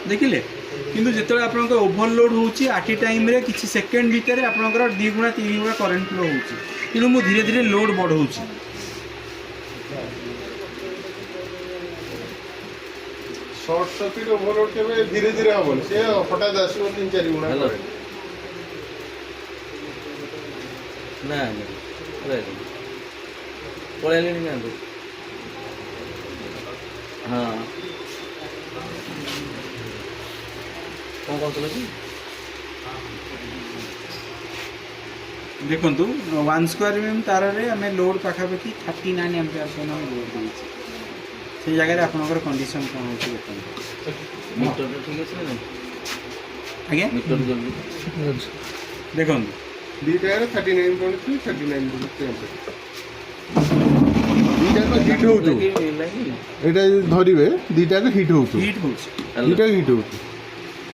देखिले किंतु जिते आप ओभरलोड होची आटी टाइम रे किसी सेकेंड भितर आपंकर 2 गुणा 3 गुणा करेन्ट फ्लो होची किंतु मु धीरे धीरे लोड बढ़ाऊँ शॉर्ट सर्किट ओवरलोड के धीरे धीरे हम से हठात आसो 3-4 गुणा ना पड़े ना हाँ कौन कहते कि देखु 1 स्क्वायर mm तार रे आम लोड पाखापाखि 39 एम्पियर लोड देती से जगह आपंकर कंडीशन कौन होती मीटर ठीक है ना आज्ञा मीटर जल्दी देखो दीटा 39.3 39.3 दीटा हिट होतो एटा धरिबे दीटा हिट होतो हिट होची दीटा हिट होतो